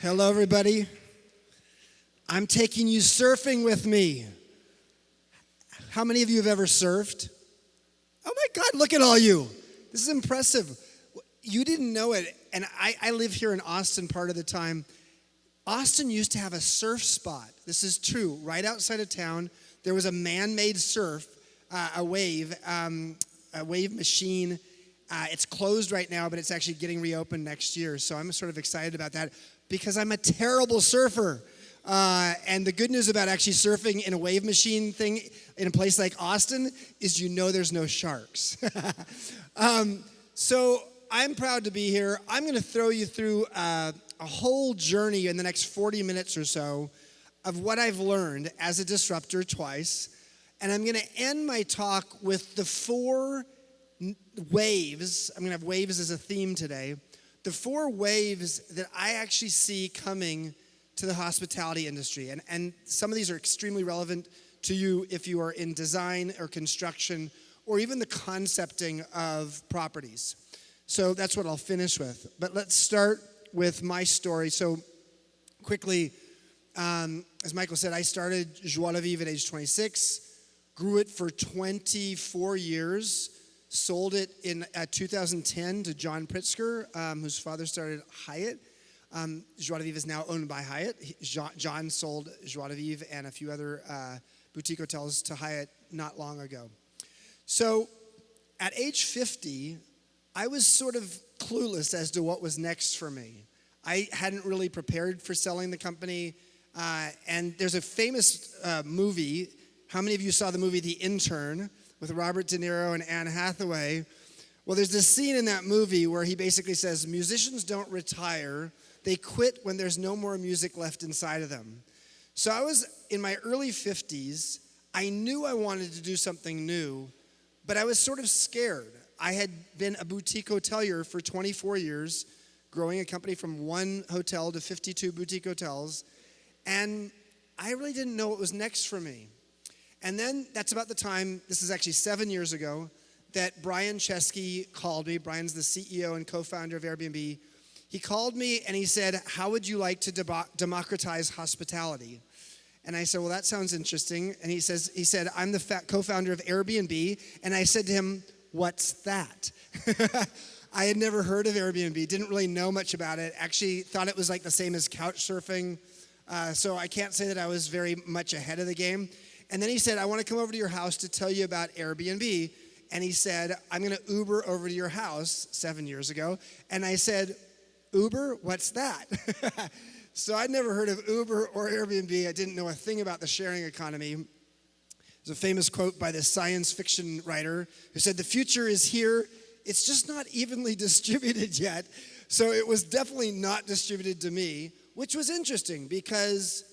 Hello, everybody. I'm taking you surfing with me. How many of you have ever surfed? Oh my God, look at all you. This is impressive. You didn't know it, and I live here in Austin part of the time. Austin used to have a surf spot. This is true. Right outside of town, there was a man-made surf, a wave machine. It's closed right now, but it's actually getting reopened next year, so I'm sort of excited about that because I'm a terrible surfer. And the good news about actually surfing in a wave machine thing in a place like Austin is there's no sharks. So I'm proud to be here. I'm going to throw you through a whole journey in the next 40 minutes or so of what I've learned as a disruptor twice. And I'm going to end my talk with the 4 waves. I'm going to have waves as a theme today. The 4 waves that I actually see coming to the hospitality industry. And some of these are extremely relevant to you if you are in design or construction or even the concepting of properties. So that's what I'll finish with. But let's start with my story. So quickly, as Michael said, I started Joie de Vivre at age 26, grew it for 24 years, sold it in 2010 to John Pritzker, whose father started Hyatt. Joie de Vivre is now owned by Hyatt. John sold Joie de Vivre and a few other boutique hotels to Hyatt not long ago. So at age 50, I was sort of clueless as to what was next for me. I hadn't really prepared for selling the company. And there's a famous movie. How many of you saw the movie The Intern with Robert De Niro and Anne Hathaway? Well, there's this scene in that movie where he basically says, musicians don't retire. They quit when there's no more music left inside of them. So I was in my early 50s. I knew I wanted to do something new, but I was sort of scared. I had been a boutique hotelier for 24 years, growing a company from 1 hotel to 52 boutique hotels, and I really didn't know what was next for me. And then that's about the time, this is actually 7 years ago, that Brian Chesky called me. Brian's the CEO and co-founder of Airbnb. He called me and he said, how would you like to democratize hospitality? And I said, well, that sounds interesting. And he said, I'm the co-founder of Airbnb. And I said to him, what's that? I had never heard of Airbnb, didn't really know much about it. Actually thought it was like the same as couch surfing. So I can't say that I was very much ahead of the game. And then he said, I want to come over to your house to tell you about Airbnb. And he said, I'm going to Uber over to your house 7 years ago. And I said, Uber? What's that? So I'd never heard of Uber or Airbnb. I didn't know a thing about the sharing economy. There's a famous quote by this science fiction writer who said, the future is here. It's just not evenly distributed yet. So it was definitely not distributed to me, which was interesting because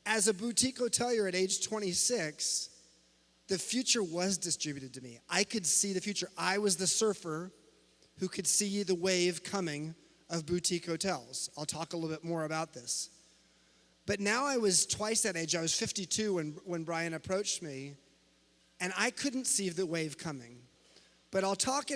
as a boutique hotelier at age 26, the future was distributed to me. I could see the future. I was the surfer who could see the wave coming of boutique hotels. I'll talk a little bit more about this. But now I was twice that age. I was 52 when Brian approached me, and I couldn't see the wave coming. But I'll talk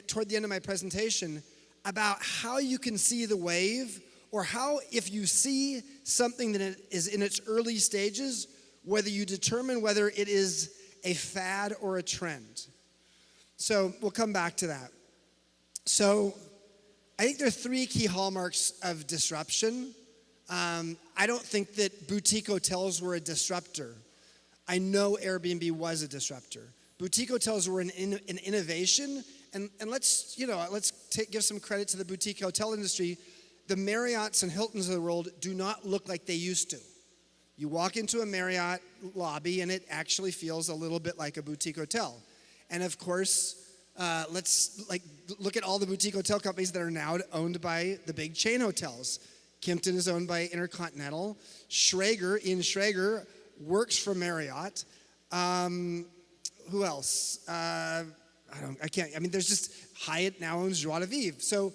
toward the end of my presentation about how you can see the wave, or how if you see something that is in its early stages, whether you determine whether it is a fad or a trend. So we'll come back to that. So I think there are 3 key hallmarks of disruption. I don't think that boutique hotels were a disruptor. I know Airbnb was a disruptor. Boutique hotels were an innovation, and let's give some credit to the boutique hotel industry. The Marriotts and Hiltons of the world do not look like they used to. You walk into a Marriott lobby, and it actually feels a little bit like a boutique hotel. And of course, let's look at all the boutique hotel companies that are now owned by the big chain hotels. Kimpton is owned by Intercontinental. Ian Schrager works for Marriott. Who else? There's just Hyatt now owns Joie de Vivre. So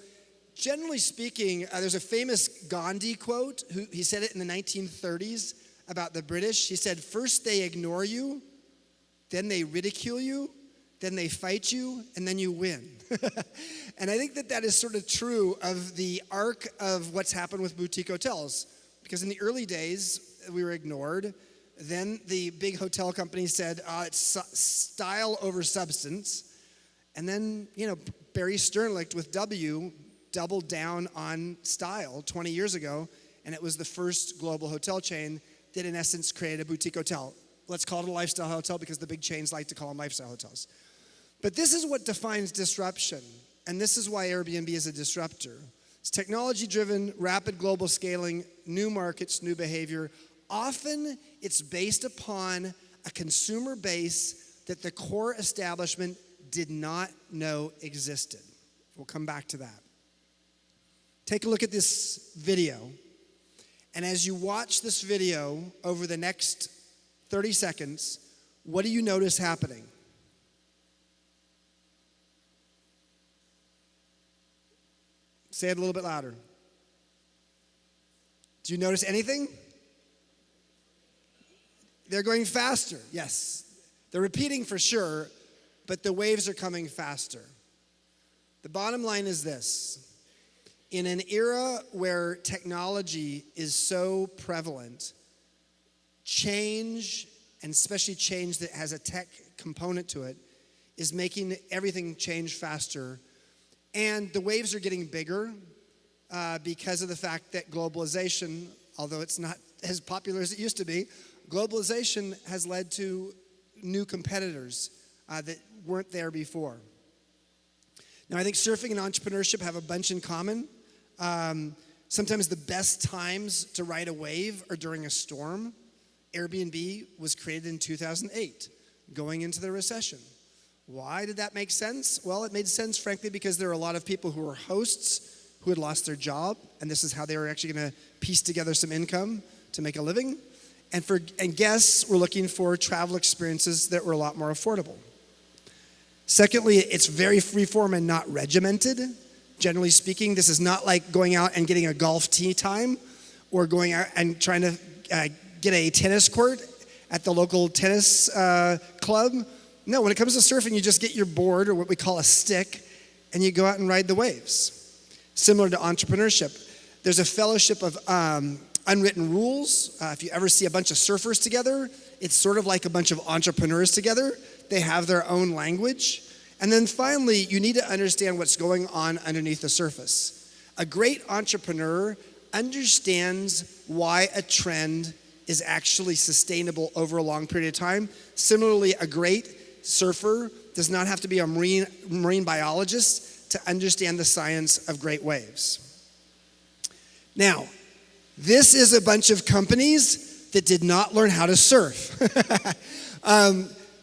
generally speaking, there's a famous Gandhi quote. He said it in the 1930s about the British. He said, first they ignore you, then they ridicule you, then they fight you, and then you win. And I think that is sort of true of the arc of what's happened with boutique hotels. Because in the early days, we were ignored. Then the big hotel companies said, it's style over substance. And then, Barry Sternlicht with W doubled down on style 20 years ago, and it was the first global hotel chain that in essence created a boutique hotel. Let's call it a lifestyle hotel because the big chains like to call them lifestyle hotels. But this is what defines disruption, and this is why Airbnb is a disruptor. It's technology-driven, rapid global scaling, new markets, new behavior. Often it's based upon a consumer base that the core establishment did not know existed. We'll come back to that. Take a look at this video. And as you watch this video over the next 30 seconds, what do you notice happening? Say it a little bit louder. Do you notice anything? They're going faster, yes. They're repeating for sure, but the waves are coming faster. The bottom line is this. In an era where technology is so prevalent, change, and especially change that has a tech component to it, is making everything change faster. And the waves are getting bigger because of the fact that globalization, although it's not as popular as it used to be, globalization has led to new competitors that weren't there before. Now, I think surfing and entrepreneurship have a bunch in common. Sometimes the best times to ride a wave are during a storm. Airbnb was created in 2008, going into the recession. Why did that make sense? Well, it made sense, frankly, because there were a lot of people who were hosts who had lost their job, and this is how they were actually going to piece together some income to make a living. And guests were looking for travel experiences that were a lot more affordable. Secondly, it's very freeform and not regimented. Generally speaking, this is not like going out and getting a golf tee time or going out and trying to get a tennis court at the local tennis club. No, when it comes to surfing, you just get your board, or what we call a stick, and you go out and ride the waves. Similar to entrepreneurship, there's a fellowship of unwritten rules. If you ever see a bunch of surfers together, it's sort of like a bunch of entrepreneurs together. They have their own language. And then finally, you need to understand what's going on underneath the surface. A great entrepreneur understands why a trend is actually sustainable over a long period of time. Similarly, a great surfer does not have to be a marine biologist to understand the science of great waves. Now, this is a bunch of companies that did not learn how to surf.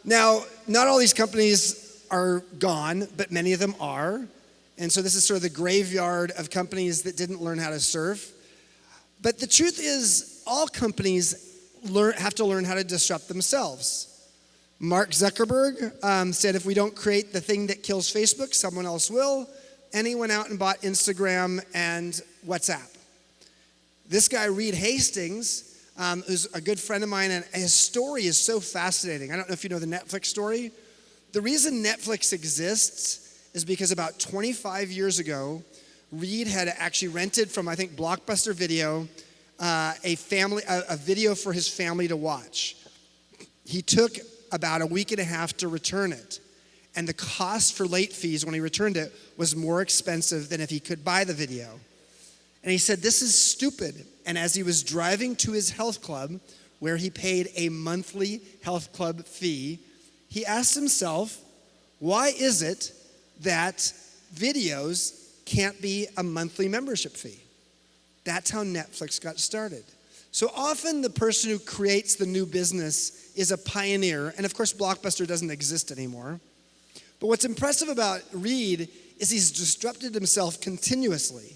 Now, not all these companies are gone, but many of them are. And so this is sort of the graveyard of companies that didn't learn how to surf. But the truth is, all companies have to learn how to disrupt themselves. Mark Zuckerberg said, if we don't create the thing that kills Facebook, someone else will. And he went out and bought Instagram and WhatsApp. This guy, Reed Hastings, who's a good friend of mine, and his story is so fascinating. I don't know if you know the Netflix story. The reason Netflix exists is because about 25 years ago, Reed had actually rented from, I think, Blockbuster Video, a video for his family to watch. He took about a week and a half to return it. And the cost for late fees when he returned it was more expensive than if he could buy the video. And he said, this is stupid. And as he was driving to his health club, where he paid a monthly health club fee, he asked himself, why is it that videos can't be a monthly membership fee? That's how Netflix got started. So often the person who creates the new business is a pioneer. And of course, Blockbuster doesn't exist anymore. But what's impressive about Reed is he's disrupted himself continuously.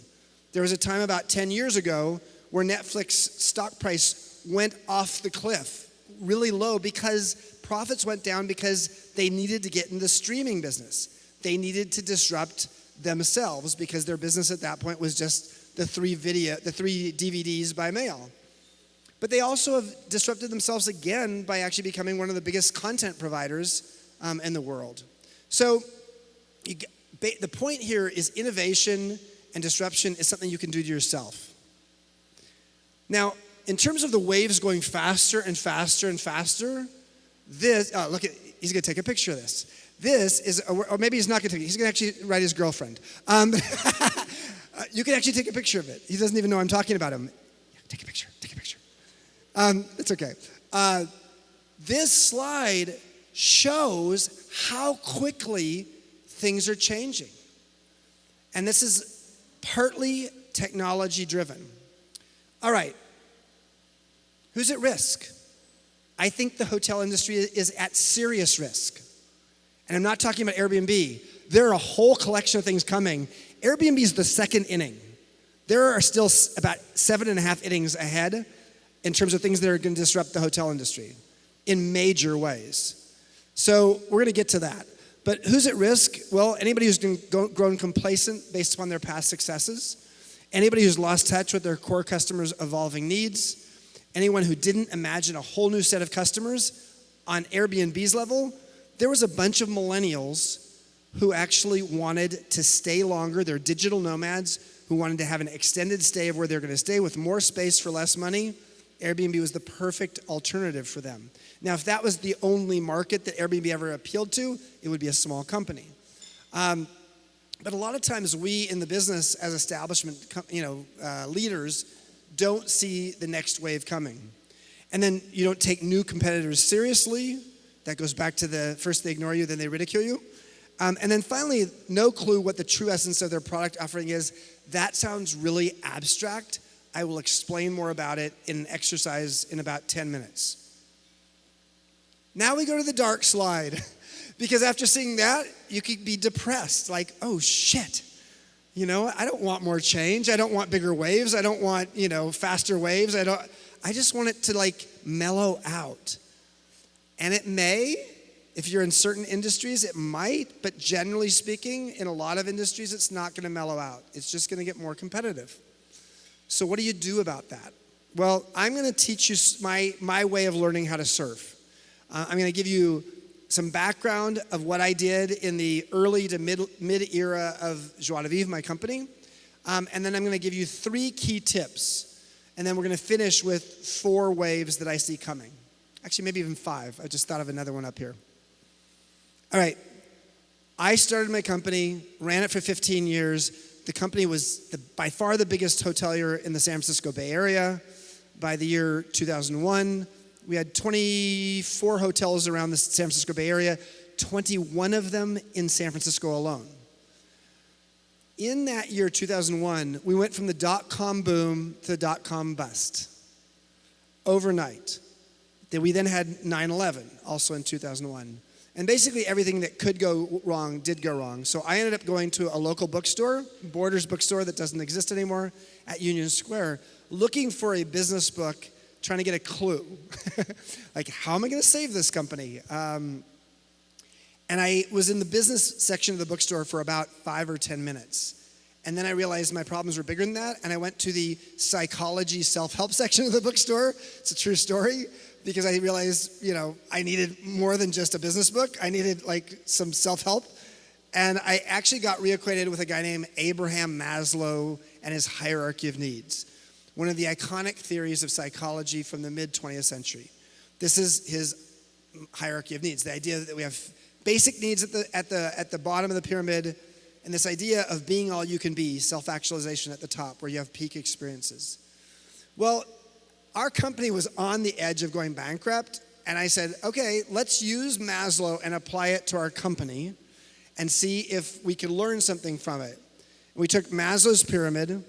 There was a time about 10 years ago where Netflix stock price went off the cliff really low because profits went down because they needed to get in the streaming business. They needed to disrupt themselves because their business at that point was just the three DVDs by mail. But they also have disrupted themselves again by actually becoming one of the biggest content providers in the world. So the point here is innovation and disruption is something you can do to yourself. Now, in terms of the waves going faster and faster and faster, he's gonna take a picture of this. This is, or maybe he's not gonna take it, he's gonna actually write his girlfriend. You can actually take a picture of it. He doesn't even know I'm talking about him. Take a picture. It's okay. This slide shows how quickly things are changing. And this is partly technology driven. All right, who's at risk? I think the hotel industry is at serious risk. And I'm not talking about Airbnb. There are a whole collection of things coming. Airbnb is the second inning. There are still about 7.5 innings ahead in terms of things that are going to disrupt the hotel industry in major ways. So we're going to get to that. But who's at risk? Well, anybody who's grown complacent based upon their past successes, anybody who's lost touch with their core customers' evolving needs, anyone who didn't imagine a whole new set of customers on Airbnb's level. There was a bunch of millennials who actually wanted to stay longer. They're digital nomads who wanted to have an extended stay of where they're going to stay with more space for less money. Airbnb was the perfect alternative for them. Now, if that was the only market that Airbnb ever appealed to, it would be a small company. But a lot of times we in the business as establishment leaders don't see the next wave coming. And then you don't take new competitors seriously. That goes back to the first they ignore you, then they ridicule you. And then finally, no clue what the true essence of their product offering is. That sounds really abstract. I will explain more about it in an exercise in about 10 minutes. Now we go to the dark slide. Because after seeing that, you could be depressed. Like, oh shit. I don't want more change. I don't want bigger waves. I don't want, faster waves. I just want it to mellow out. And it may, if you're in certain industries, it might, but generally speaking, in a lot of industries, it's not gonna mellow out. It's just gonna get more competitive. So what do you do about that? Well, I'm gonna teach you my way of learning how to surf. I'm gonna give you some background of what I did in the early to mid-era of Joie de Vivre, my company. And then I'm gonna give you 3 key tips. And then we're gonna finish with 4 waves that I see coming. Actually, maybe even 5. I just thought of another one up here. All right, I started my company, ran it for 15 years. The company was by far the biggest hotelier in the San Francisco Bay Area. By the year 2001, we had 24 hotels around the San Francisco Bay Area, 21 of them in San Francisco alone. In that year, 2001, we went from the dot-com boom to the dot-com bust overnight. We then had 9/11, also in 2001. And basically everything that could go wrong did go wrong. So I ended up going to a local bookstore, Borders bookstore that doesn't exist anymore, at Union Square, looking for a business book, trying to get a clue. How am I gonna save this company? And I was in the business section of the bookstore for about 5 or 10 minutes. And then I realized my problems were bigger than that, and I went to the psychology self-help section of the bookstore. It's a true story. Because I realized, I needed more than just a business book. I needed some self-help. And I actually got reacquainted with a guy named Abraham Maslow and his hierarchy of needs. One of the iconic theories of psychology from the mid-20th century. This is his hierarchy of needs. The idea that we have basic needs at the bottom of the pyramid, and this idea of being all you can be, self-actualization at the top, where you have peak experiences. Well, our company was on the edge of going bankrupt, and I said, okay, let's use Maslow and apply it to our company and see if we could learn something from it. We took Maslow's pyramid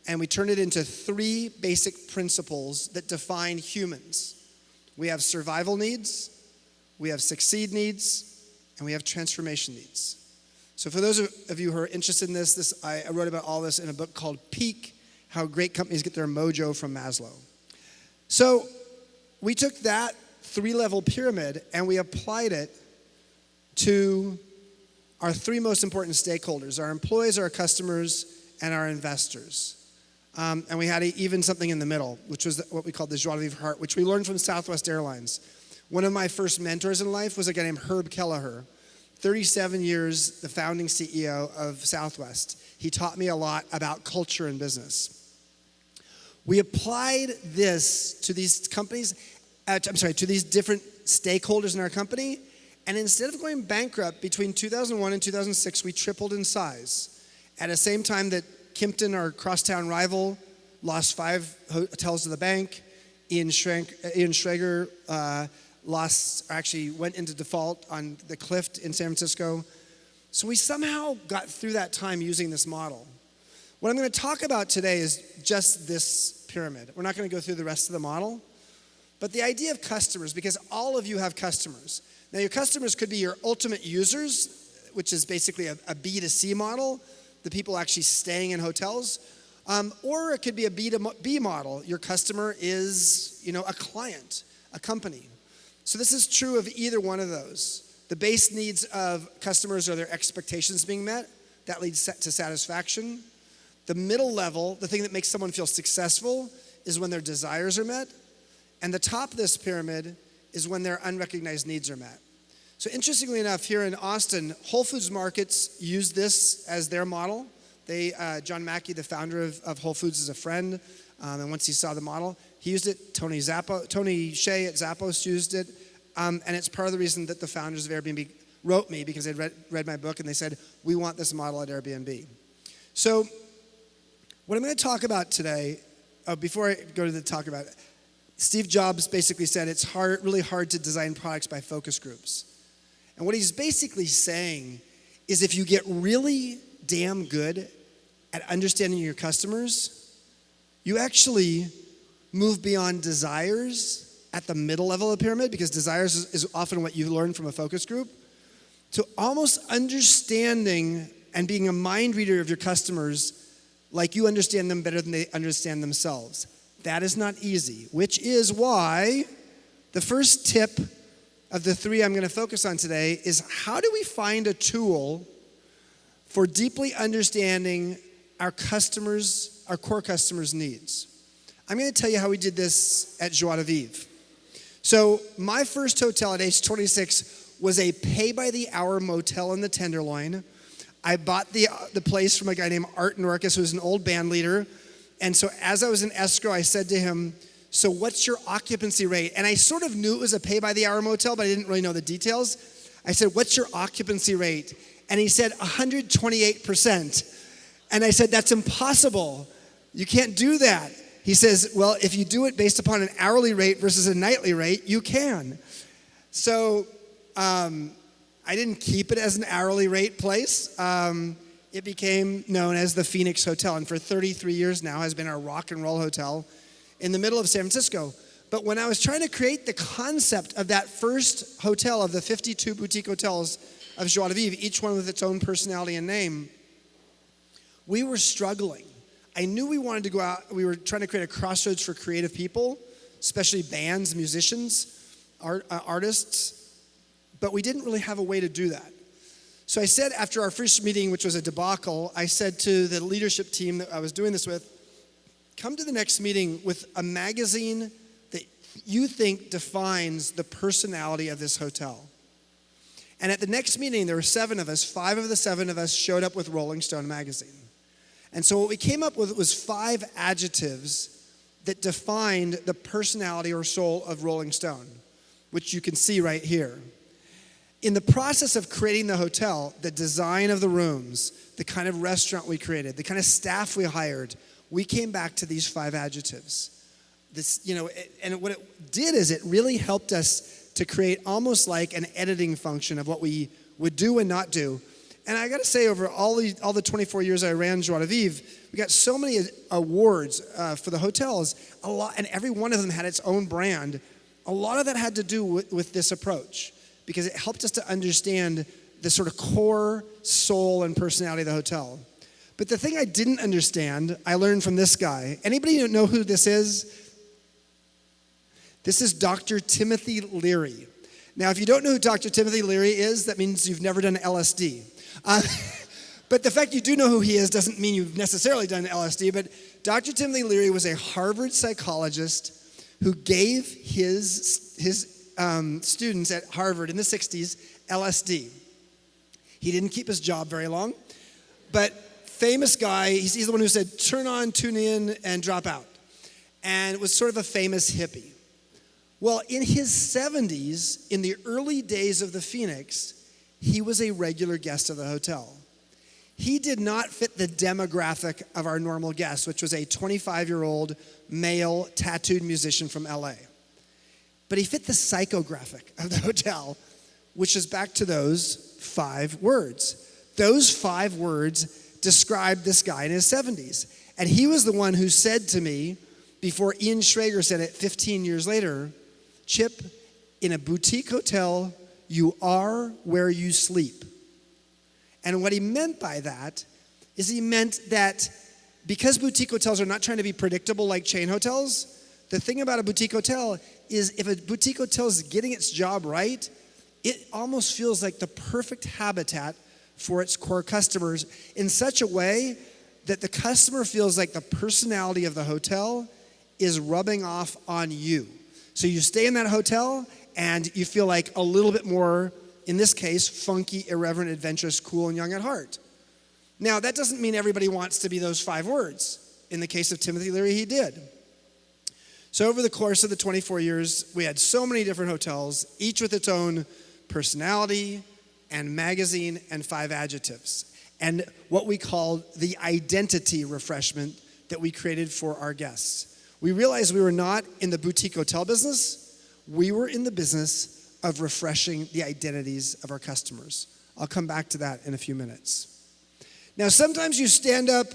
and we turned it into 3 basic principles that define humans. We have survival needs, we have succeed needs, and we have transformation needs. So for those of you who are interested in this, I wrote about all this in a book called Peak, How Great Companies Get Their Mojo from Maslow. So we took that 3-level pyramid and we applied it to our 3 most important stakeholders, our employees, our customers, and our investors. And we had even something in the middle, which was what we called the Joie de Vivre heart, which we learned from Southwest Airlines. One of my first mentors in life was a guy named Herb Kelleher. 37 years the founding CEO of Southwest. He taught me a lot about culture and business. We applied this to these companies, to these different stakeholders in our company, and instead of going bankrupt between 2001 and 2006, we tripled in size. At the same time that Kimpton, our crosstown rival, lost 5 hotels to the bank, Ian Schrager went into default on the Clift in San Francisco. So we somehow got through that time using this model. What I'm going to talk about today is just this pyramid. We're not going to go through the rest of the model, but the idea of customers, because all of you have customers. Now your customers could be your ultimate users, which is basically a B2C model, the people actually staying in hotels, or it could be a B2B model. Your customer is, a client, a company. So this is true of either one of those. The base needs of customers are their expectations being met. That leads to satisfaction. The middle level, the thing that makes someone feel successful, is when their desires are met. And the top of this pyramid is when their unrecognized needs are met. So interestingly enough, here in Austin, Whole Foods Markets use this as their model. John Mackey, the founder of Whole Foods, is a friend. And once he saw the model, he used it. Tony Hsieh at Zappos used it. And it's part of the reason that the founders of Airbnb wrote me, because they'd read my book and they said, we want this model at Airbnb. So what I'm going to talk about today, before I go to the talk about it, Steve Jobs basically said it's really hard to design products by focus groups. And what he's basically saying is if you get really damn good at understanding your customers, you actually move beyond desires at the middle level of the pyramid, because desires is often what you learn from a focus group, to almost understanding and being a mind reader of your customers like you understand them better than they understand themselves. That is not easy, which is why the first tip of the 3 I'm going to focus on today is how do we find a tool for deeply understanding our customers, our core customers' needs. I'm going to tell you how we did this at Joie de Vivre. So my first hotel at age 26 was a pay-by-the-hour motel in the Tenderloin. I bought the place from a guy named Art Norcus, who was an old band leader. And so as I was in escrow, I said to him, so what's your occupancy rate? And I sort of knew it was a pay-by-the-hour motel, but I didn't really know the details. I said, what's your occupancy rate? And he said, 128%. And I said, that's impossible. You can't do that. He says, well, if you do it based upon an hourly rate versus a nightly rate, you can. So I didn't keep it as an hourly rate place. It became known as the Phoenix Hotel, and for 33 years now has been our rock and roll hotel in the middle of San Francisco. But when I was trying to create the concept of that first hotel of the 52 boutique hotels of Joie de Vivre, each one with its own personality and name, we were struggling. I knew we wanted to go out. We were trying to create a crossroads for creative people, especially bands, musicians, artists, but we didn't really have a way to do that. So I said after our first meeting, which was a debacle, I said to the leadership team that I was doing this with, come to the next meeting with a magazine that you think defines the personality of this hotel. And at the next meeting, there were 7 of us. 5 of the 7 of us showed up with Rolling Stone magazine. And so what we came up with was 5 adjectives that defined the personality or soul of Rolling Stone, which you can see right here. In the process of creating the hotel, the design of the rooms, the kind of restaurant we created, the kind of staff we hired, we came back to these 5 adjectives. And what it did is it really helped us to create almost like an editing function of what we would do and not do. And I got to say, over all the 24 years I ran Joie de Vivre, we got so many awards for the hotels, a lot, and every one of them had its own brand. A lot of that had to do with this approach, because it helped us to understand the sort of core soul and personality of the hotel. But the thing I didn't understand, I learned from this guy. Anybody know who this is? This is Dr. Timothy Leary. Now, if you don't know who Dr. Timothy Leary is, that means you've never done LSD. But the fact you do know who he is doesn't mean you've necessarily done LSD. But Dr. Timothy Leary was a Harvard psychologist who gave his students at Harvard in the 60s LSD. He didn't keep his job very long, but famous guy. He's the one who said, turn on, tune in, and drop out. And was sort of a famous hippie. Well, in his 70s, in the early days of the Phoenix, he was a regular guest of the hotel. He did not fit the demographic of our normal guest, which was a 25-year-old male tattooed musician from LA. But he fit the psychographic of the hotel, which is back to those 5 words. Those 5 words described this guy in his 70s. And he was the one who said to me, before Ian Schrager said it 15 years later, Chip, in a boutique hotel, you are where you sleep. And what he meant by that is he meant that because boutique hotels are not trying to be predictable like chain hotels, the thing about a boutique hotel is if a boutique hotel is getting its job right, it almost feels like the perfect habitat for its core customers in such a way that the customer feels like the personality of the hotel is rubbing off on you. So you stay in that hotel and you feel like a little bit more, in this case, funky, irreverent, adventurous, cool, and young at heart. Now, that doesn't mean everybody wants to be those 5 words. In the case of Timothy Leary, he did. So over the course of the 24 years, we had so many different hotels, each with its own personality and magazine and 5 adjectives. And what we called the identity refreshment that we created for our guests. We realized we were not in the boutique hotel business. We were in the business of refreshing the identities of our customers. I'll come back to that in a few minutes. Now, sometimes you stand up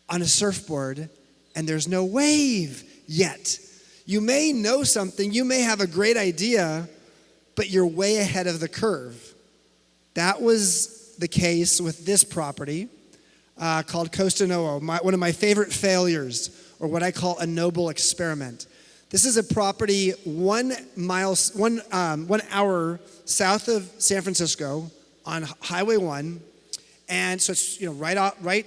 on a surfboard and there's no wave yet. You may know something, you may have a great idea, but you're way ahead of the curve. That was the case with this property called Costa Noa, one of my favorite failures, or what I call a noble experiment. This is a property 1 hour south of San Francisco on Highway 1, and so it's right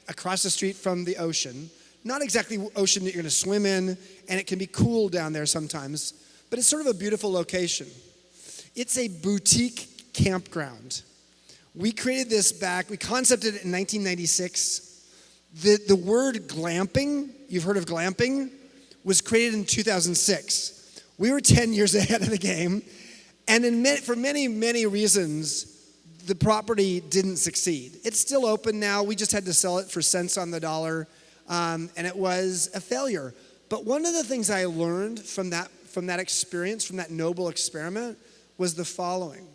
across the street from the ocean. Not exactly ocean that you're going to swim in, and it can be cool down there sometimes, but it's sort of a beautiful location. It's a boutique campground. We created this we concepted it in 1996. The word glamping, you've heard of glamping, was created in 2006. We were 10 years ahead of the game, and for many, many reasons, the property didn't succeed. It's still open now. We just had to sell it for cents on the dollar, and it was a failure. But one of the things I learned from that experience, from that noble experiment, was the following.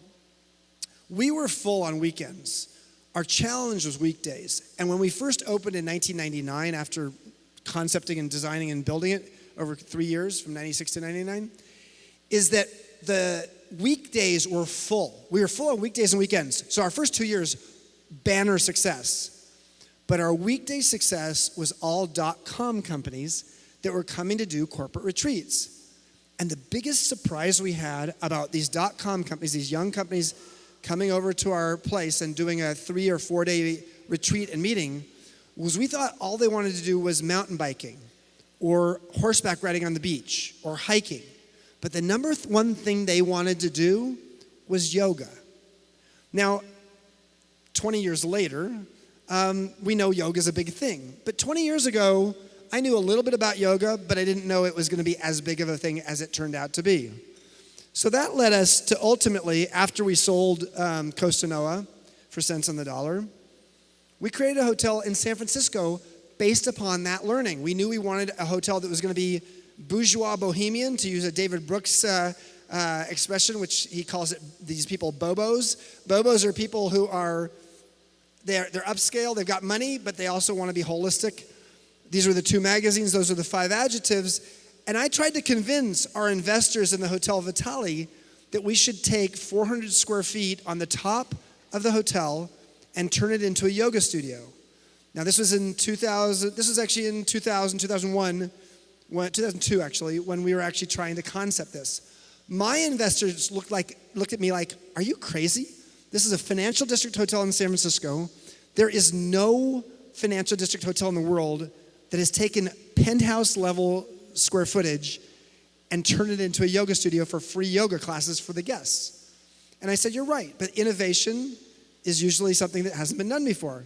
We were full on weekends. Our challenge was weekdays. And when we first opened in 1999, after concepting and designing and building it over 3 years, from 96 to 99, is that the weekdays were full. We were full on weekdays and weekends. So our first 2 years, banner success. But our weekday success was all .com companies that were coming to do corporate retreats. And the biggest surprise we had about these .com companies, these young companies coming over to our place and doing a 3 or 4 day retreat and meeting, was we thought all they wanted to do was mountain biking or horseback riding on the beach or hiking. But the number one thing they wanted to do was yoga. Now, 20 years later, we know yoga is a big thing. But 20 years ago, I knew a little bit about yoga, but I didn't know it was going to be as big of a thing as it turned out to be. So that led us to ultimately, after we sold Costa Noa for cents on the dollar, we created a hotel in San Francisco based upon that learning. We knew we wanted a hotel that was going to be bourgeois bohemian, to use a David Brooks expression, which he calls it these people bobos. Bobos are people who they're upscale, they've got money, but they also want to be holistic. These were the 2 magazines, those are the 5 adjectives. And I tried to convince our investors in the Hotel Vitale that we should take 400 square feet on the top of the hotel and turn it into a yoga studio. Now this was in 2000, this was actually in 2000, 2001, 2002 actually, when we were actually trying to concept this. My investors looked at me like, are you crazy? This is a financial district hotel in San Francisco. There is no financial district hotel in the world that has taken penthouse level square footage and turned it into a yoga studio for free yoga classes for the guests. And I said, you're right, but innovation is usually something that hasn't been done before.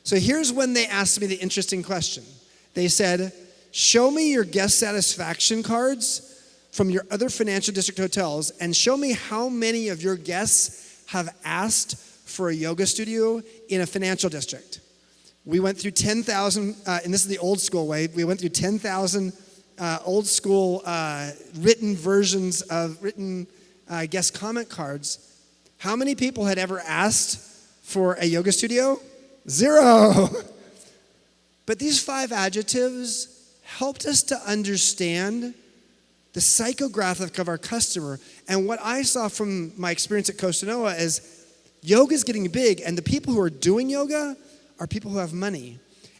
So here's when they asked me the interesting question. They said, show me your guest satisfaction cards from your other financial district hotels and show me how many of your guests have asked for a yoga studio in a financial district. We went through 10,000, and this is the old school way, we went through 10,000 old school written versions of written guest comment cards. How many people had ever asked for a yoga studio? 0. But these 5 adjectives helped us to understand the psychographic of our customer. And what I saw from my experience at Costa Noa is yoga is getting big, and the people who are doing yoga are people who have money.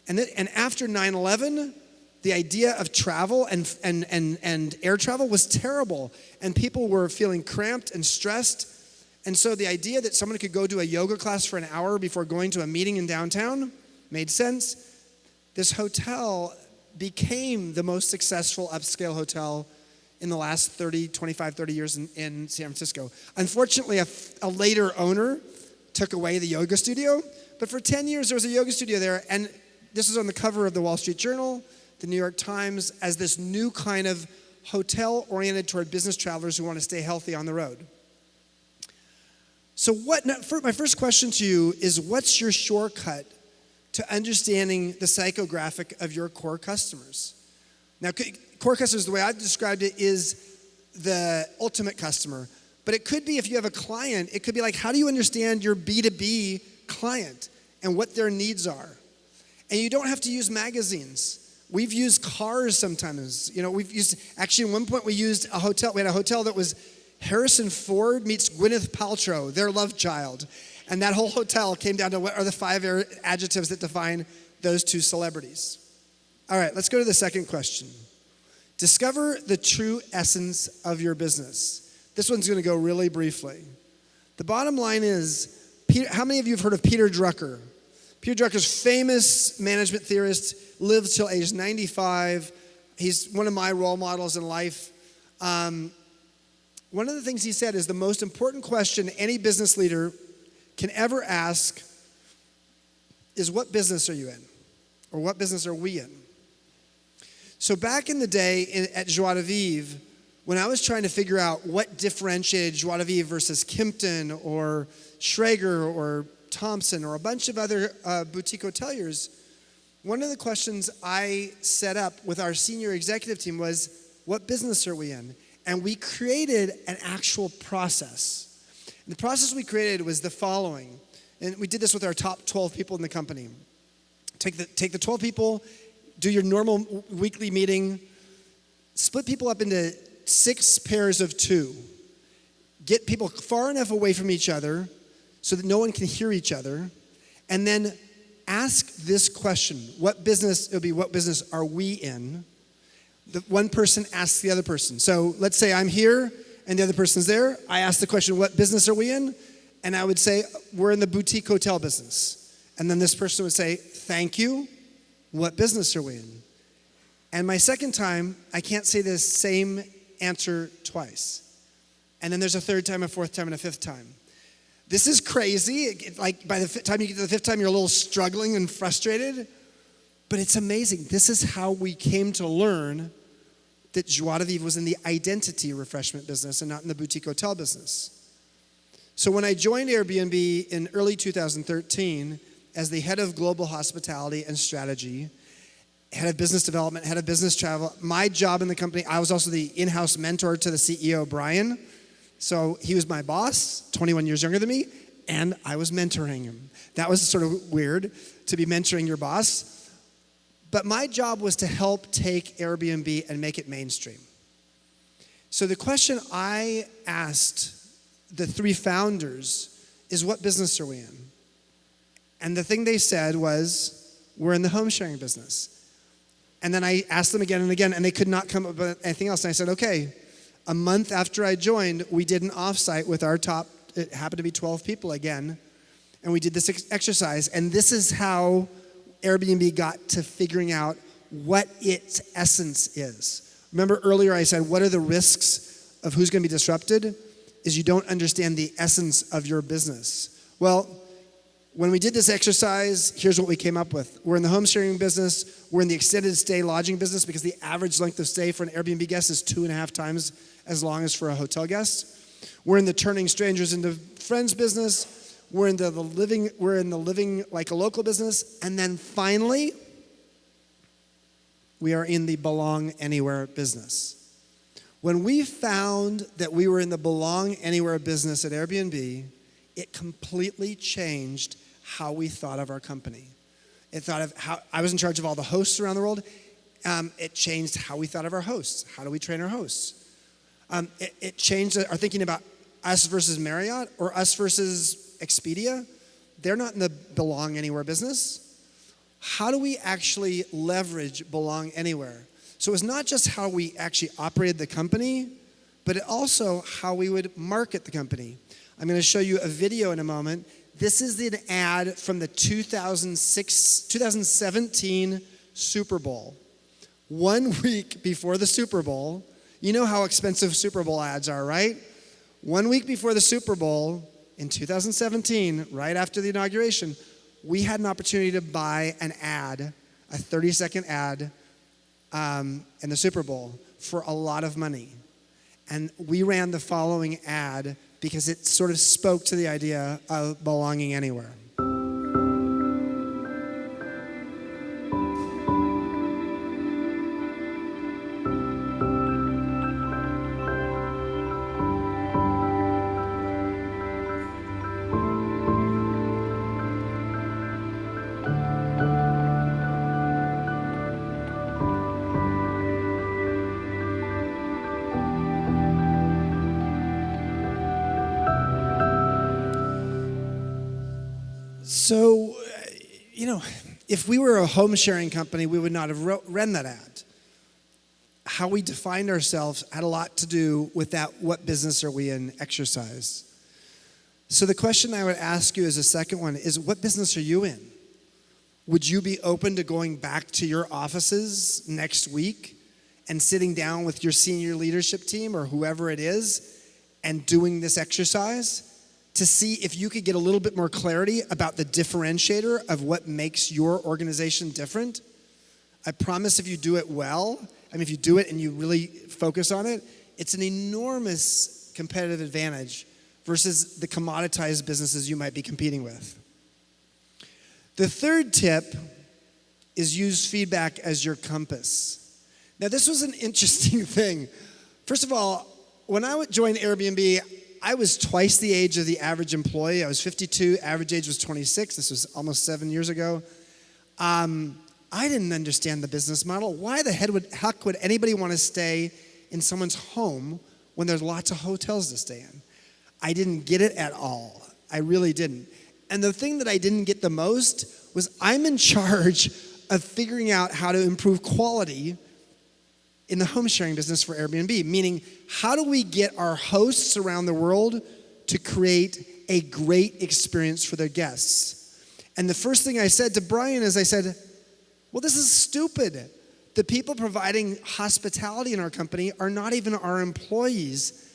And after 9/11, the idea of travel and air travel was terrible, and people were feeling cramped and stressed. And so the idea that someone could go do a yoga class for an hour before going to a meeting in downtown made sense. This hotel became the most successful upscale hotel in the last 25, 30 years in San Francisco. Unfortunately, a later owner took away the yoga studio, but for 10 years there was a yoga studio there, and this is on the cover of the Wall Street Journal, the New York Times, as this new kind of hotel oriented toward business travelers who want to stay healthy on the road. So my first question to you is, what's your shortcut to understanding the psychographic of your core customers? Now, core customers, the way I've described it, is the ultimate customer. But it could be, if you have a client, it could be like, how do you understand your B2B client and what their needs are? And you don't have to use magazines. We've used cars sometimes. Actually, at one point we used a hotel. We had a hotel that was Harrison Ford meets Gwyneth Paltrow, their love child. And that whole hotel came down to what are the 5 adjectives that define those 2 celebrities. All right, let's go to the second question. Discover the true essence of your business. This one's going to go really briefly. The bottom line is, how many of you have heard of Peter Drucker? Peter Drucker's famous management theorist, lived till age 95. He's one of my role models in life. One of the things he said is the most important question any business leader can ever ask is, what business are you in? Or what business are we in? So back in the day at Joie de Vivre, when I was trying to figure out what differentiated Joie de Vivre versus Kimpton or Schrager or Thompson or a bunch of other boutique hoteliers, one of the questions I set up with our senior executive team was, what business are we in? And we created an actual process. And the process we created was the following. And we did this with our top 12 people in the company. Take the 12 people, do your normal weekly meeting, split people up into 6 pairs of 2. Get people far enough away from each other so that no one can hear each other. And then ask this question. What business are we in? The one person asks the other person. So let's say I'm here and the other person's there. I ask the question, what business are we in? And I would say, we're in the boutique hotel business. And then this person would say, thank you. What business are we in? And my second time, I can't say the same answer twice. And then there's a third time, a fourth time, and a fifth time. This is crazy. Like by the time you get to the fifth time, you're a little struggling and frustrated. But it's amazing. This is how we came to learn that Joie de Vivre was in the identity refreshment business and not in the boutique hotel business. So when I joined Airbnb in early 2013 as the head of global hospitality and strategy, head of business development, head of business travel, my job in the company, I was also the in-house mentor to the CEO, Brian. So he was my boss, 21 years younger than me, and I was mentoring him. That was sort of weird to be mentoring your boss. But my job was to help take Airbnb and make it mainstream. So the question I asked the 3 founders is, what business are we in? And the thing they said was, we're in the home sharing business. And then I asked them again and again, and they could not come up with anything else. And I said, okay, a month after I joined, we did an offsite with our top, it happened to be 12 people again, and we did this exercise. And this is how Airbnb got to figuring out what its essence is. Remember earlier I said, what are the risks of who's going to be disrupted? Is you don't understand the essence of your business. Well, When we did this exercise, here's what we came up with. We're in the home sharing business. We're in the extended stay lodging business because the average length of stay for an Airbnb guest is 2.5 times as long as for a hotel guest. We're in the turning strangers into friends business. We're in the living like a local business. And then finally, we are in the belong anywhere business. When we found that we were in the belong anywhere business at Airbnb, it completely changed how we thought of our company. It thought of how I was in charge of all the hosts around the world. It changed how we thought of our hosts. How do we train our hosts? It changed our thinking about us versus Marriott or us versus Expedia. They're not in the belong anywhere business. How do we actually leverage belong anywhere? So it's not just how we actually operated the company, but it also how we would market the company. I'm going to show you a video in a moment. This is an ad from the 2017 Super Bowl. 1 week before the Super Bowl, you know how expensive Super Bowl ads are, right? 1 week before the Super Bowl in 2017, right after the inauguration, we had an opportunity to buy an ad, a 30-second ad in the Super Bowl for a lot of money. And we ran the following ad because it sort of spoke to the idea of belonging anywhere. So, if we were a home sharing company, we would not have run that ad. How we defined ourselves had a lot to do with that, what business are we in exercise. So the question I would ask you as a second one is, what business are you in? Would you be open to going back to your offices next week and sitting down with your senior leadership team or whoever it is and doing this exercise to see if you could get a little bit more clarity about the differentiator of what makes your organization different? I promise if you do it well, if you do it and you really focus on it, it's an enormous competitive advantage versus the commoditized businesses you might be competing with. The third tip is use feedback as your compass. Now, this was an interesting thing. First of all, when I joined Airbnb, I was twice the age of the average employee. I was 52, average age was 26. This was almost 7 years ago. I didn't understand the business model. Why the heck would anybody want to stay in someone's home when there's lots of hotels to stay in? I didn't get it at all. I really didn't. And the thing that I didn't get the most was I'm in charge of figuring out how to improve quality in the home sharing business for Airbnb, meaning how do we get our hosts around the world to create a great experience for their guests? And the first thing I said to Brian is I said, well, this is stupid. The people providing hospitality in our company are not even our employees.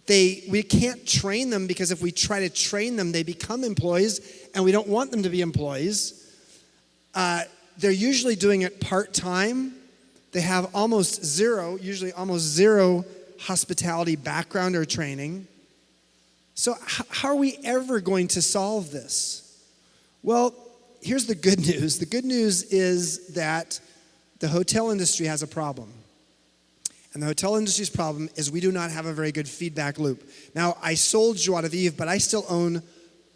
We can't train them because if we try to train them, they become employees, and we don't want them to be employees. They're usually doing it part-time. They have usually almost zero hospitality background or training. So how are we ever going to solve this? Well, here's the good news. The good news is that the hotel industry has a problem. And the hotel industry's problem is we do not have a very good feedback loop. Now, I sold Joie de Vivre, but I still own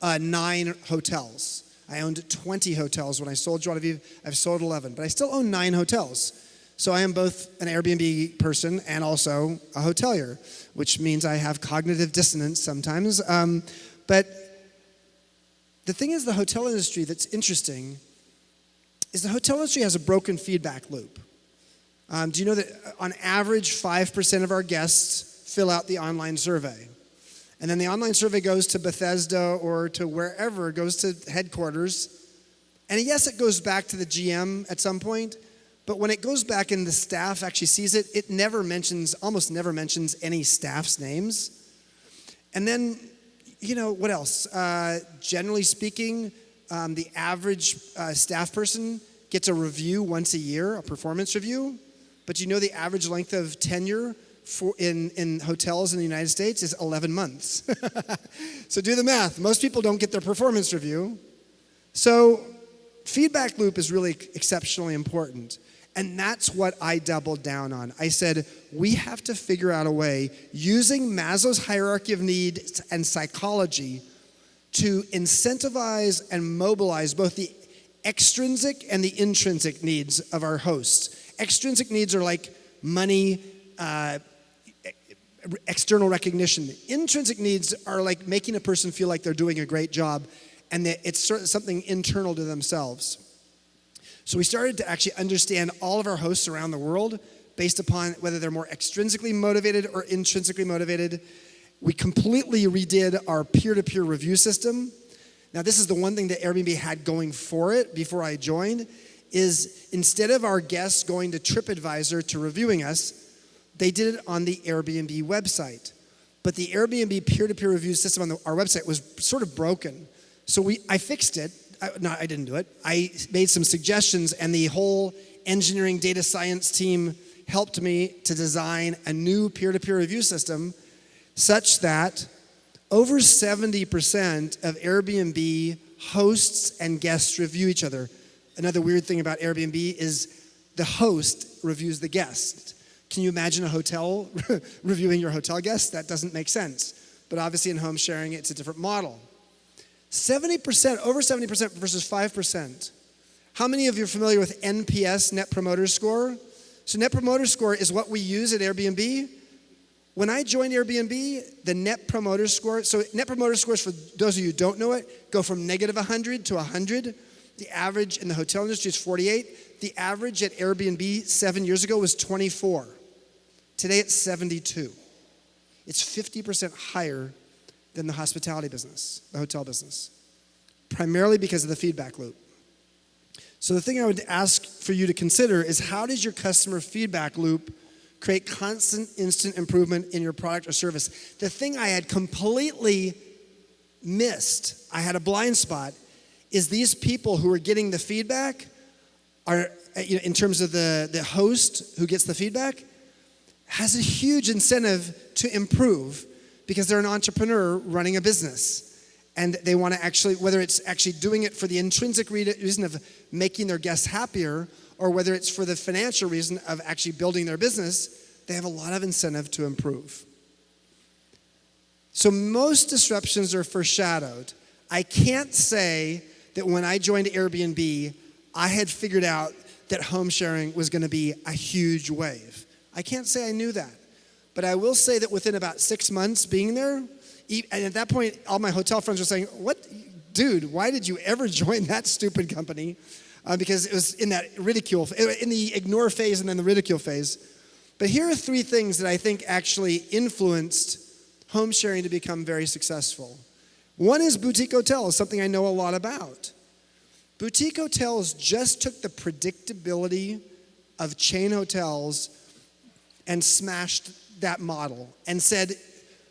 9 hotels. I owned 20 hotels when I sold Joie de Vivre. I've sold 11, but I still own 9 hotels. So I am both an Airbnb person and also a hotelier, which means I have cognitive dissonance sometimes. But the thing is, the hotel industry that's interesting is the hotel industry has a broken feedback loop. Do you know that on average, 5% of our guests fill out the online survey? And then the online survey goes to Bethesda or to wherever, it goes to headquarters. And yes, it goes back to the GM at some point, but when it goes back and the staff actually sees it, it almost never mentions any staff's names. And then, what else? Generally speaking, the average staff person gets a review once a year, a performance review. But you know the average length of tenure in hotels in the United States is 11 months. So do the math. Most people don't get their performance review. So feedback loop is really exceptionally important. And that's what I doubled down on. I said, we have to figure out a way, using Maslow's hierarchy of needs and psychology, to incentivize and mobilize both the extrinsic and the intrinsic needs of our hosts. Extrinsic needs are like money, external recognition. Intrinsic needs are like making a person feel like they're doing a great job, and that it's something internal to themselves. So we started to actually understand all of our hosts around the world based upon whether they're more extrinsically motivated or intrinsically motivated. We completely redid our peer-to-peer review system. Now, this is the one thing that Airbnb had going for it before I joined, is instead of our guests going to TripAdvisor to reviewing us, they did it on the Airbnb website. But the Airbnb peer-to-peer review system on our website was sort of broken. So I fixed it. I didn't do it. I made some suggestions, and the whole engineering data science team helped me to design a new peer-to-peer review system such that over 70% of Airbnb hosts and guests review each other. Another weird thing about Airbnb is the host reviews the guest. Can you imagine a hotel reviewing your hotel guests? That doesn't make sense. But obviously in home sharing, it's a different model. 70%, over 70% versus 5%. How many of you are familiar with NPS, Net Promoter Score? So Net Promoter Score is what we use at Airbnb. When I joined Airbnb, the Net Promoter Score, so Net Promoter Scores, for those of you who don't know it, go from negative 100 to 100. The average in the hotel industry is 48. The average at Airbnb 7 years ago was 24. Today it's 72. It's 50% higher than the hospitality business, the hotel business, primarily because of the feedback loop. So the thing I would ask for you to consider is, how does your customer feedback loop create constant, instant improvement in your product or service? The thing I had completely missed, I had a blind spot, is these people who are getting the feedback are, in terms of the host who gets the feedback, has a huge incentive to improve because they're an entrepreneur running a business. And they want to actually, whether it's actually doing it for the intrinsic reason of making their guests happier, or whether it's for the financial reason of actually building their business, they have a lot of incentive to improve. So most disruptions are foreshadowed. I can't say that when I joined Airbnb, I had figured out that home sharing was going to be a huge wave. I can't say I knew that. But I will say that within about 6 months being there, and at that point, all my hotel friends were saying, "What, dude, why did you ever join that stupid company?" Because it was in that ridicule, in the ignore phase and then the ridicule phase. But here are 3 things that I think actually influenced home sharing to become very successful. One is boutique hotels, something I know a lot about. Boutique hotels just took the predictability of chain hotels and smashed that model and said,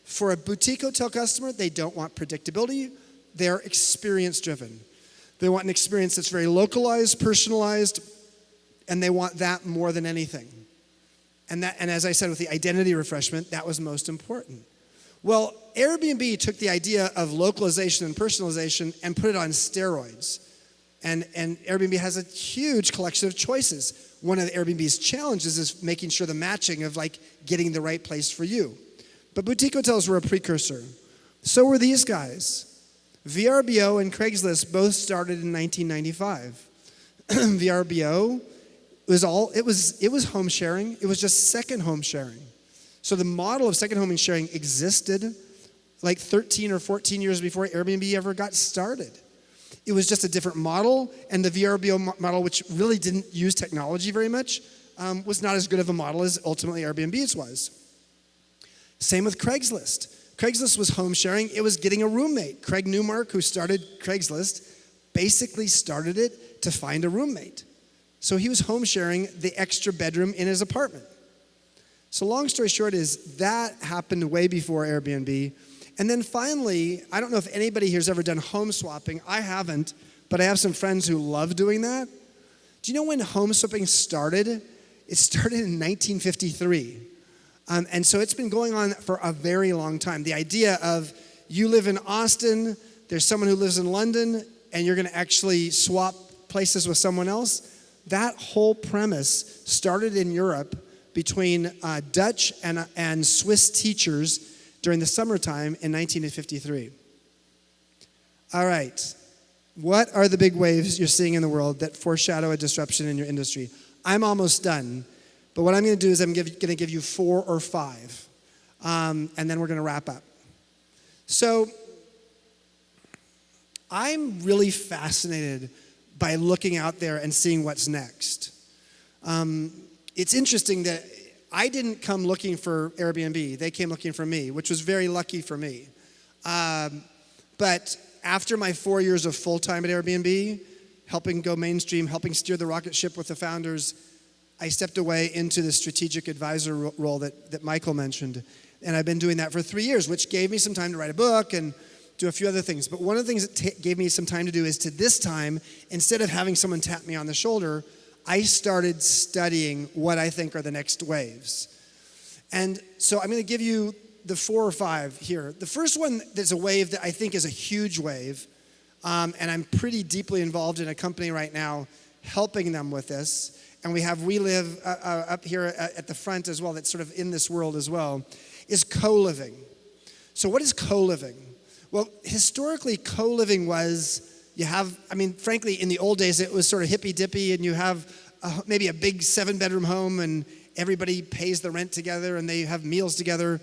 for a boutique hotel customer, they don't want predictability. They're experience driven. They want an experience that's very localized, personalized, and they want that more than anything. And as I said, with the identity refreshment, that was most important. Well, Airbnb took the idea of localization and personalization and put it on steroids. And Airbnb has a huge collection of choices. One of Airbnb's challenges is making sure the matching of like getting the right place for you. But boutique hotels were a precursor. So were these guys. VRBO and Craigslist both started in 1995. VRBO it was home sharing. It was just second home sharing. So the model of second home sharing existed like 13 or 14 years before Airbnb ever got started. It was just a different model, and the VRBO model, which really didn't use technology very much, was not as good of a model as ultimately Airbnb's was. Same with Craigslist. Craigslist was home sharing. It was getting a roommate. Craig Newmark, who started Craigslist, basically started it to find a roommate. So he was home sharing the extra bedroom in his apartment. So long story short is that happened way before Airbnb. And then finally, I don't know if anybody here's ever done home swapping. I haven't, but I have some friends who love doing that. Do you know when home flipping started? It started in 1953. And so it's been going on for a very long time. The idea of you live in Austin, there's someone who lives in London, and you're going to actually swap places with someone else. That whole premise started in Europe between Dutch and Swiss teachers during the summertime in 1953. All right. What are the big waves you're seeing in the world that foreshadow a disruption in your industry? I'm almost done, but what I'm going to do is I'm going to give you 4 or 5, and then we're going to wrap up. So I'm really fascinated by looking out there and seeing what's next. It's interesting that I didn't come looking for Airbnb. They came looking for me, which was very lucky for me. But after my 4 years of full-time at Airbnb, helping go mainstream, helping steer the rocket ship with the founders, I stepped away into the strategic advisor role that Michael mentioned. And I've been doing that for 3 years, which gave me some time to write a book and do a few other things. But one of the things that gave me some time to do is to this time, instead of having someone tap me on the shoulder, I started studying what I think are the next waves. And so I'm going to give you the 4 or 5 here. The first one that's a wave that I think is a huge wave, and I'm pretty deeply involved in a company right now helping them with this. And we live up here at the front as well, that's sort of in this world as well, is co-living. So what is co-living? Well, historically, co-living was, frankly, in the old days, it was sort of hippy-dippy, and you have maybe a big 7-bedroom home, and everybody pays the rent together, and they have meals together.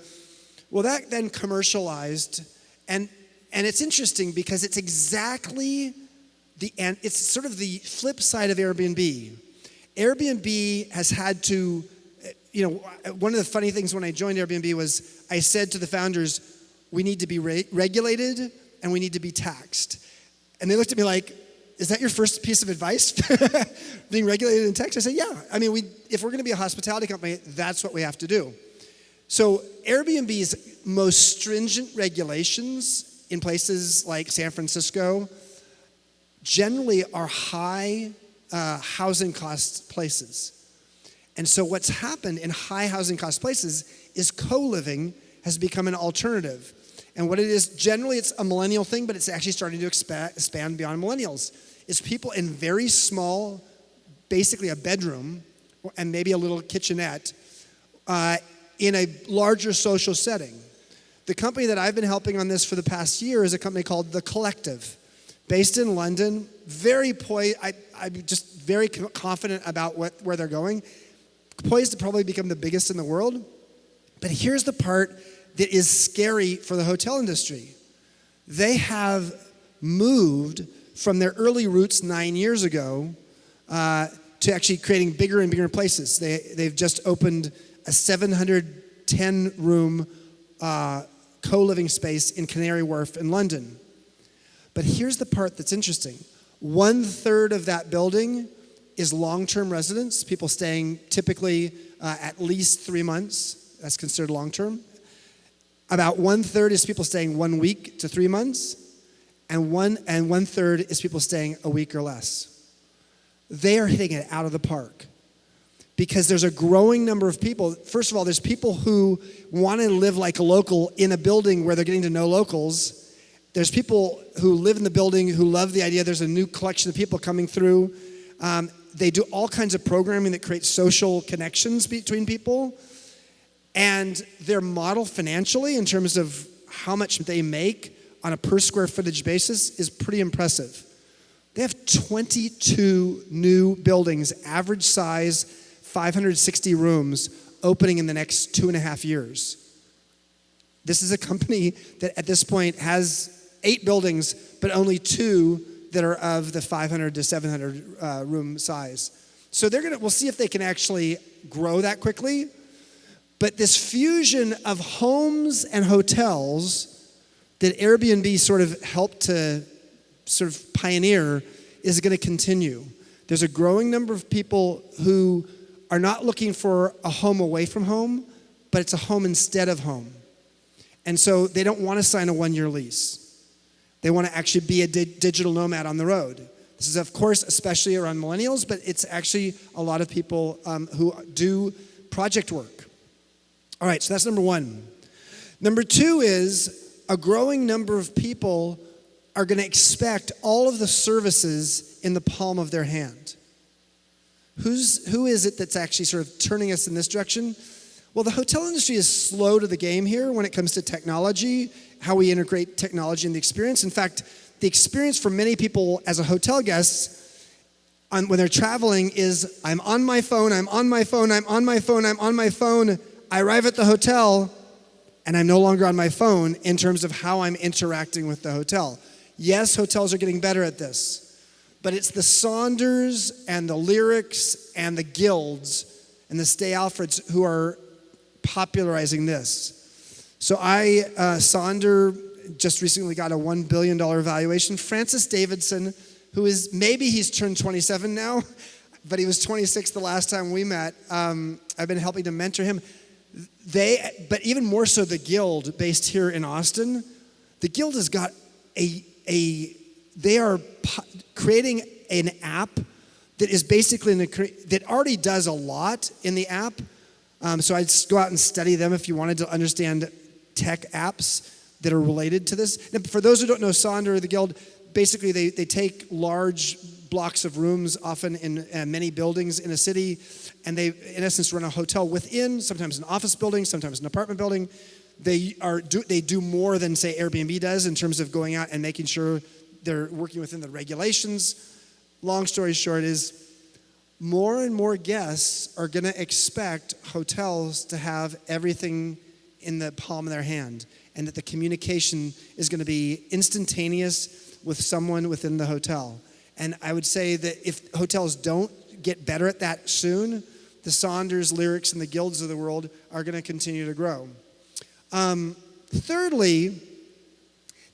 Well, that then commercialized, and it's interesting because it's exactly it's sort of the flip side of Airbnb. Airbnb has had to, one of the funny things when I joined Airbnb was I said to the founders, we need to be regulated and we need to be taxed. And they looked at me like, is that your first piece of advice? Being regulated and taxed? I said, yeah. If we're going to be a hospitality company, that's what we have to do. So Airbnb's most stringent regulations in places like San Francisco generally are high housing cost places. And so what's happened in high housing cost places is co-living has become an alternative. And what it is, generally it's a millennial thing, but it's actually starting to expand beyond millennials. It's people in very small, basically a bedroom, and maybe a little kitchenette, in a larger social setting. The company that I've been helping on this for the past year is a company called The Collective, based in London. I'm just very confident about where they're going. Poised to probably become the biggest in the world. But here's the part that is scary for the hotel industry. They have moved from their early roots 9 years ago to actually creating bigger and bigger places. They've just opened a 710-room co-living space in Canary Wharf in London. But here's the part that's interesting. 1/3 of that building is long-term residents, people staying typically at least 3 months. That's considered long-term. About 1/3 is people staying 1 week to 3 months, and 1/3 is people staying a week or less. They are hitting it out of the park because there's a growing number of people. First of all, there's people who want to live like a local in a building where they're getting to know locals. There's people who live in the building who love the idea there's a new collection of people coming through. They do all kinds of programming that creates social connections between people. And their model financially, in terms of how much they make on a per square footage basis, is pretty impressive. They have 22 new buildings, average size, 560 rooms, opening in the next 2.5 years. This is a company that at this point has 8 buildings, but only 2 that are of the 500 to 700 room size. So we'll see if they can actually grow that quickly. But this fusion of homes and hotels that Airbnb sort of helped to sort of pioneer is going to continue. There's a growing number of people who are not looking for a home away from home, but it's a home instead of home. And so they don't want to sign a 1-year lease. They want to actually be a digital nomad on the road. This is, of course, especially around millennials, but it's actually a lot of people who do project work. All right, so that's number one. Number two is a growing number of people are going to expect all of the services in the palm of their hand. Who is it that's actually sort of turning us in this direction? Well, the hotel industry is slow to the game here when it comes to technology, how we integrate technology in the experience. In fact, the experience for many people as a hotel guest when they're traveling is, I'm on my phone, I'm on my phone, I'm on my phone, I'm on my phone. I arrive at the hotel, and I'm no longer on my phone in terms of how I'm interacting with the hotel. Yes, hotels are getting better at this, but it's the Sonders and the Lyrics and the Guilds and the Stay Alfreds who are popularizing this. So Sonder just recently got a $1 billion valuation. Francis Davidson, who is, maybe he's turned 27 now, but he was 26 the last time we met. I've been helping to mentor him. But even more so the Guild, based here in Austin, the Guild has got they are creating an app that is basically, that already does a lot in the app. So I'd go out and study them if you wanted to understand tech apps that are related to this. Now, for those who don't know Sonder or the Guild, basically they take large blocks of rooms, often in many buildings in a city, and they, in essence, run a hotel within, sometimes an office building, sometimes an apartment building. They do more than, say, Airbnb does in terms of going out and making sure they're working within the regulations. Long story short is, more and more guests are going to expect hotels to have everything in the palm of their hand, and that the communication is going to be instantaneous with someone within the hotel. And I would say that if hotels don't get better at that soon, the Sonders, Lyrics, and the Guilds of the world are going to continue to grow. Thirdly,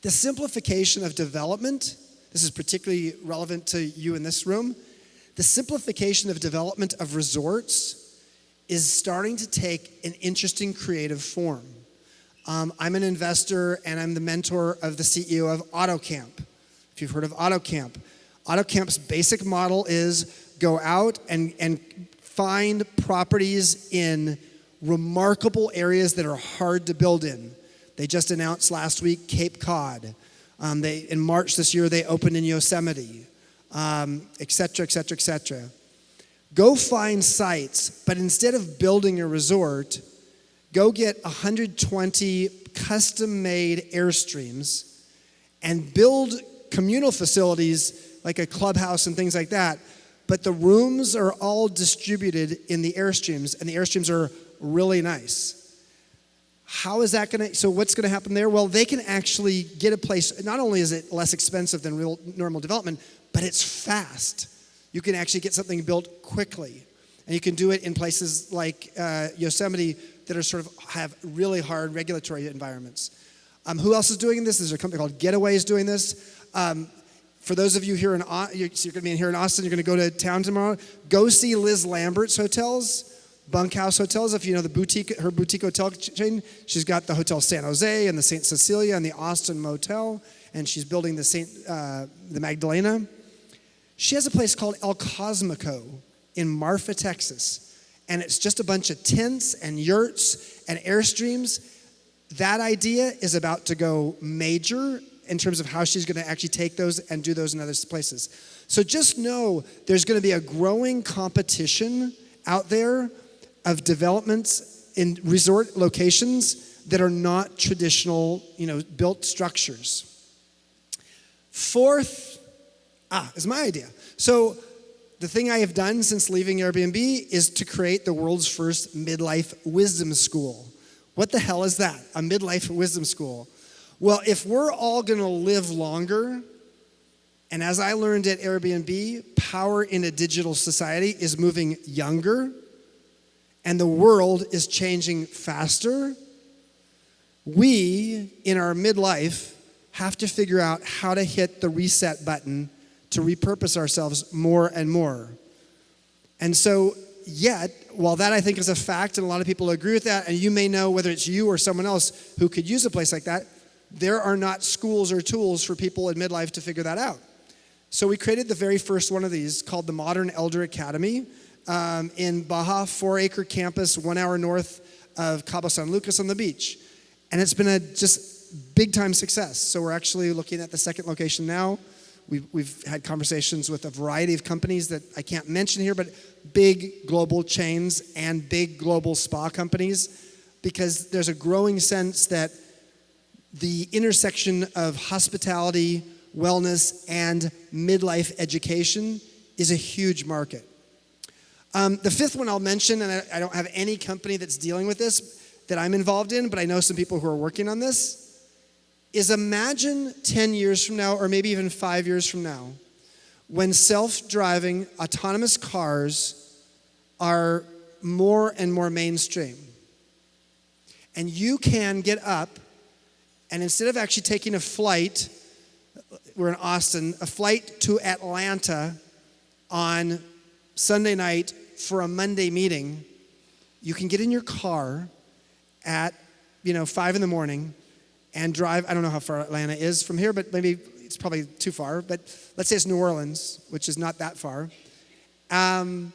the simplification of development. This is particularly relevant to you in this room. The simplification of development of resorts is starting to take an interesting creative form. I'm an investor and I'm the mentor of the CEO of AutoCamp. If you've heard of AutoCamp. AutoCamp's basic model is go out and find properties in remarkable areas that are hard to build in. They just announced last week Cape Cod. In March this year, they opened in Yosemite, et cetera, et cetera, et cetera. Go find sites, but instead of building a resort, go get 120 custom-made Airstreams and build communal facilities like a clubhouse and things like that, but the rooms are all distributed in the Airstreams, and the Airstreams are really nice. How is that going to, so what's going to happen there? Well, they can actually get a place, not only is it less expensive than real normal development, but it's fast. You can actually get something built quickly. And you can do it in places like Yosemite that are sort of have really hard regulatory environments. Who else is doing this? There's a company called Getaway's doing this. For those of you here so you're going to be here in Austin, you're going to go to town tomorrow, go see Liz Lambert's hotels, Bunkhouse Hotels. If you know her boutique hotel chain, she's got the Hotel San Jose and the St. Cecilia and the Austin Motel, and she's building the Magdalena. She has a place called El Cosmico in Marfa, Texas, and it's just a bunch of tents and yurts and Airstreams. That idea is about to go major in terms of how she's going to actually take those and do those in other places. So just know there's going to be a growing competition out there of developments in resort locations that are not traditional, built structures. Fourth, is my idea. So the thing I have done since leaving Airbnb is to create the world's first midlife wisdom school. What the hell is that? A midlife wisdom school. Well, if we're all going to live longer, and as I learned at Airbnb, power in a digital society is moving younger, and the world is changing faster, we, in our midlife, have to figure out how to hit the reset button to repurpose ourselves more and more. And so, yet, while that I think is a fact, and a lot of people agree with that, and you may know whether it's you or someone else who could use a place like that, there are not schools or tools for people in midlife to figure that out. So we created the very first one of these called the Modern Elder Academy in Baja, 4-acre campus, 1 hour north of Cabo San Lucas on the beach. And it's been a just big time success. So we're actually looking at the second location now. We've had conversations with a variety of companies that I can't mention here, but big global chains and big global spa companies, because there's a growing sense that the intersection of hospitality, wellness, and midlife education is a huge market. The fifth one I'll mention, and I don't have any company that's dealing with this that I'm involved in, but I know some people who are working on this, is imagine 10 years from now, or maybe even 5 years from now, when self-driving autonomous cars are more and more mainstream. And you can get up, and instead of actually taking a flight, we're in Austin, a flight to Atlanta on Sunday night for a Monday meeting, you can get in your car at 5 in the morning and drive. I don't know how far Atlanta is from here, but maybe it's probably too far. But let's say it's New Orleans, which is not that far. And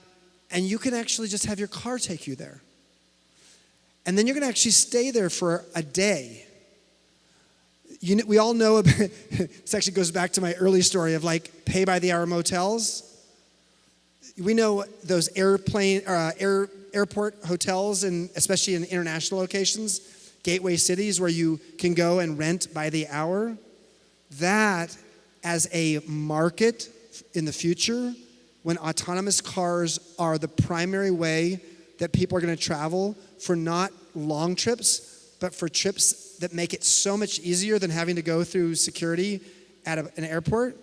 you can actually just have your car take you there. And then you're going to actually stay there for a day. We all know about, this actually goes back to my early story of like pay-by-the-hour motels. We know those airport hotels, and especially in international locations, gateway cities where you can go and rent by the hour. That as a market in the future, when autonomous cars are the primary way that people are going to travel for not long trips, but for trips that make it so much easier than having to go through security at an airport,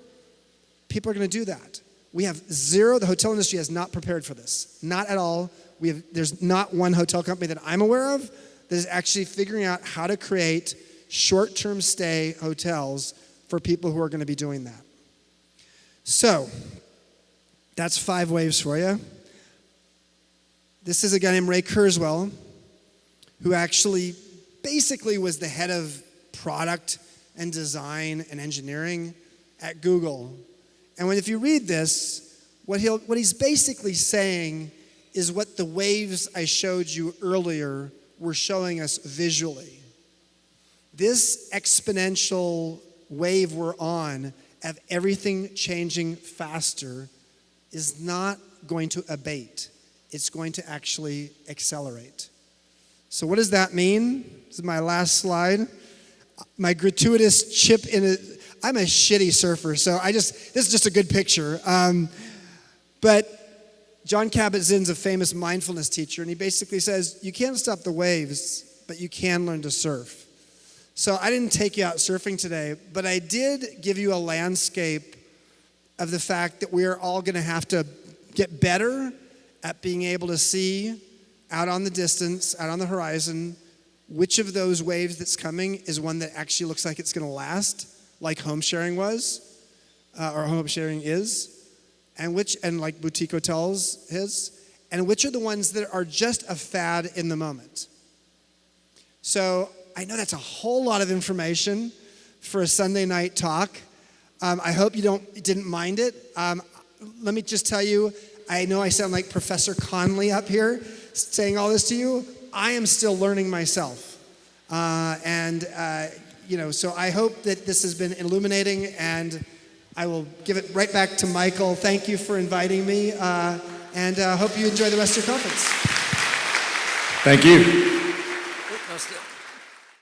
people are going to do that. We have zero, the hotel industry has not prepared for this, not at all. There's not one hotel company that I'm aware of that is actually figuring out how to create short-term stay hotels for people who are going to be doing that. So, that's 5 waves for you. This is a guy named Ray Kurzweil, who actually basically was the head of product and design and engineering at Google. And if you read this, what he's basically saying is what the waves I showed you earlier were showing us visually. This exponential wave we're on of everything changing faster is not going to abate. It's going to actually accelerate. So what does that mean? This is my last slide. My gratuitous chip in it. I'm a shitty surfer, so this is just a good picture. But John Kabat-Zinn's a famous mindfulness teacher, and he basically says, you can't stop the waves, but you can learn to surf. So I didn't take you out surfing today, but I did give you a landscape of the fact that we are all going to have to get better at being able to see out on the distance, out on the horizon, which of those waves that's coming is one that actually looks like it's going to last, like home sharing was, or home sharing is, and like boutique hotels is, and which are the ones that are just a fad in the moment. So I know that's a whole lot of information for a Sunday night talk. I hope you didn't mind it. Let me just tell you, I know I sound like Professor Conley up here saying all this to you. I am still learning myself. So I hope that this has been illuminating, and I will give it right back to Michael. Thank you for inviting me, and hope you enjoy the rest of your conference. Thank you.